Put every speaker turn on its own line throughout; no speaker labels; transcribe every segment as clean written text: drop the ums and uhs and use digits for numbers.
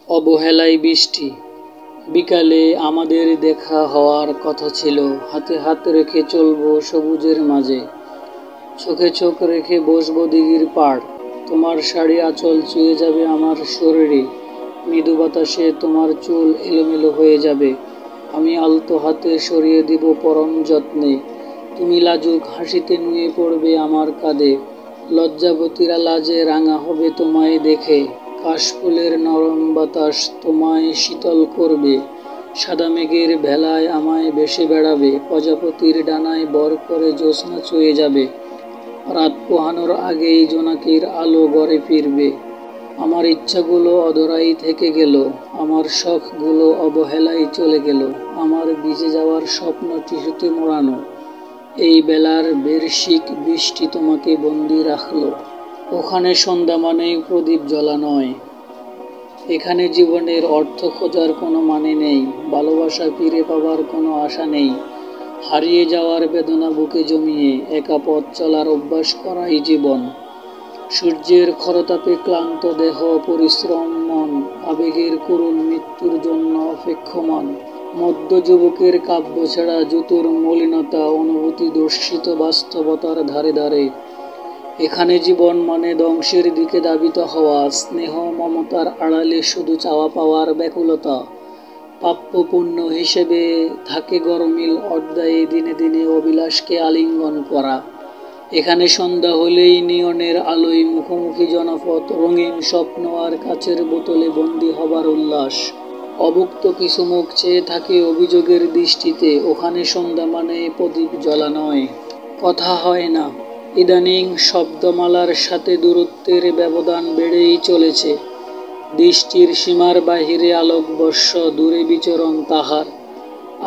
অবহেলায় বৃষ্টি। বিকালে আমাদের দেখা হওয়ার কথা ছিল, হাতে হাত রেখে চলবো সবুজের মাঝে, চোখে চোখ রেখে বসবো দিঘির পাড়। তোমার শাড়ি আঁচল চুয়ে যাবে আমার শরীরে, মৃদু বাতাসে তোমার চুল এলোমেলো হয়ে যাবে। আমি আলতো হাতে সরিয়ে দিব পরম যত্নে, তুমি লাজুক হাসিতে নুয়ে পড়বে আমার কাঁধে। লজ্জাবতীরা লাজে রাঙা হবে তোমায় দেখে, কাশফুলের নরম বাতাস তোমায় শীতল করবে। সাদা মেঘের ভেলায় আমায় ভেসে বেড়াবে, প্রজাপতির ডানায় বর করে জ্যোৎস্না চুয়ে যাবে। রাত পোহানোর আগেই জোনাকির আলো গড়ে ফিরবে। আমার ইচ্ছাগুলো অধরাই থেকে গেল, আমার শখগুলো অবহেলায় চলে গেল, আমার ভিজে যাওয়ার স্বপ্ন টিস্যুতে মোড়ানো। এই বেলার বেরশিক বৃষ্টি তোমাকে বন্দি রাখলো। ওখানে সন্ধ্যা মানেই প্রদীপ জ্বলা নয়। এখানে জীবনের অর্থ খোঁজার কোনো মানে নেই, ভালোবাসা ফিরে পাবার কোনো আশা নেই। হারিয়ে যাওয়ার বেদনা বুকে জমিয়ে একা পথ চলার অভ্যাস করাই জীবন। সূর্যের খরতাপে ক্লান্ত দেহ, পরিশ্রম মন, আবেগের করুণ মৃত্যুর জন্য অপেক্ষমান। মধ্য যুবকের কাব্য ছেঁড়া জুতোর মলিনতা, অনুভূতি দর্শিত বাস্তবতার ধারে ধারে। এখানে জীবন মানে ধ্বংসের দিকে ধাবিত হওয়া, স্নেহ মমতার আড়ালে শুধু চাওয়া পাওয়ার ব্যাকুলতা। প্রাপ্য পুণ্য হিসেবে থাকে গরমিল অধ্যায়ে দিনে দিনে অভিলাষকে আলিঙ্গন করা। এখানে সন্ধ্যা হলেই নিয়নের আলোয় মুখোমুখি জনপথ, রঙিন স্বপ্ন আর কাচের বোতলে বন্দী হবার উল্লাস। অভুক্ত কিছু মুখ চেয়ে থাকে অভিযোগের দৃষ্টিতে, ওখানে সন্ধ্যা মানে প্রদীপ জ্বলা নয়। কথা হয় না। ইদানিং শব্দমালার সাথে দূরত্বের ব্যবধান বেড়েই চলেছে। দৃষ্টির সীমার বাহিরে আলোকবর্ষ, দূরে বিচরণ তাহার।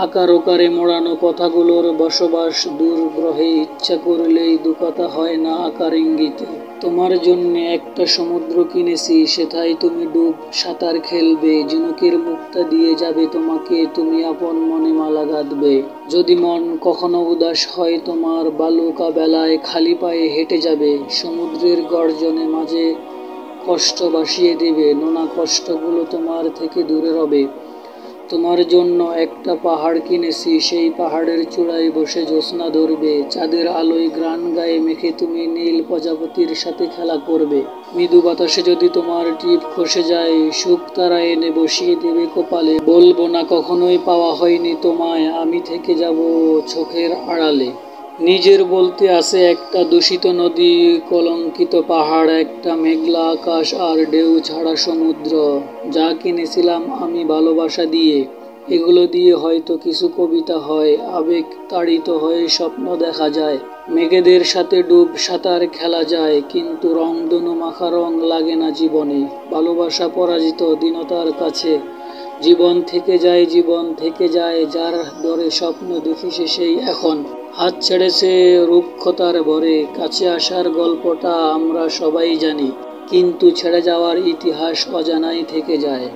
আকার ওকারে মোড়ানো কথাগুলোর বসবাস দূর গ্রহে, ইচ্ছা করলেই দুকথা হয় না আকার ইঙ্গিতে। তোমার জন্যে একটা সমুদ্র কিনেছি, সেথায় তুমি ডুব সাঁতার খেলবে, ঝিনুকের মুক্তা দিয়ে যাবে তোমাকে, তুমি আপন মনে মালা গাঁথবে। যদি মন কখনো উদাস হয় তোমার, বালুকা বেলায় খালি পায়ে হেঁটে যাবে, সমুদ্রের গর্জনে মাঝে কষ্ট ভাসিয়ে দেবে, নোনা কষ্টগুলো তোমার থেকে দূরে রবে। তোমার জন্য একটা পাহাড় কিনেছি, সেই পাহাড়ের চূড়ায় বসে জ্যোৎস্না ধরবে, চাঁদের আলোয় গান গায়ে মেখে তুমি নীল প্রজাপতির সাথে খেলা করবে। মৃদু বাতাসে যদি তোমার টিপ খসে যায়, সুখ তারা এনে বসিয়ে দেবে কপালে। বলবো না কখনোই পাওয়া হয়নি তোমায়, আমি থেকে যাব চোখের আড়ালে। নিজের বলতে আছে একটা দূষিত নদী, কলঙ্কিত পাহাড়, একটা মেঘলা আকাশ আর ঢেউ ছাড়া সমুদ্র। যা কিনেছিলাম আমি ভালোবাসা দিয়ে, এগুলো দিয়ে হয়তো কিছু কবিতা হয়, আবেগ তাড়িত হয়ে স্বপ্ন দেখা যায়, মেঘেদের সাথে ডুব সাঁতার খেলা যায়, কিন্তু রংধনু মাখা রং লাগে না জীবনে। ভালোবাসা পরাজিত দীনতার কাছে। জীবন থেকে যায়, জীবন থেকে যায়, যার দরে স্বপ্ন দেখিছে সেই এখন হাত ছেড়েছে রুক্ষতার ভরে। কাছে আসার গল্পটা আমরা সবাই জানি, কিন্তু ছেড়ে যাওয়ার ইতিহাস অজানাই থেকে যায়।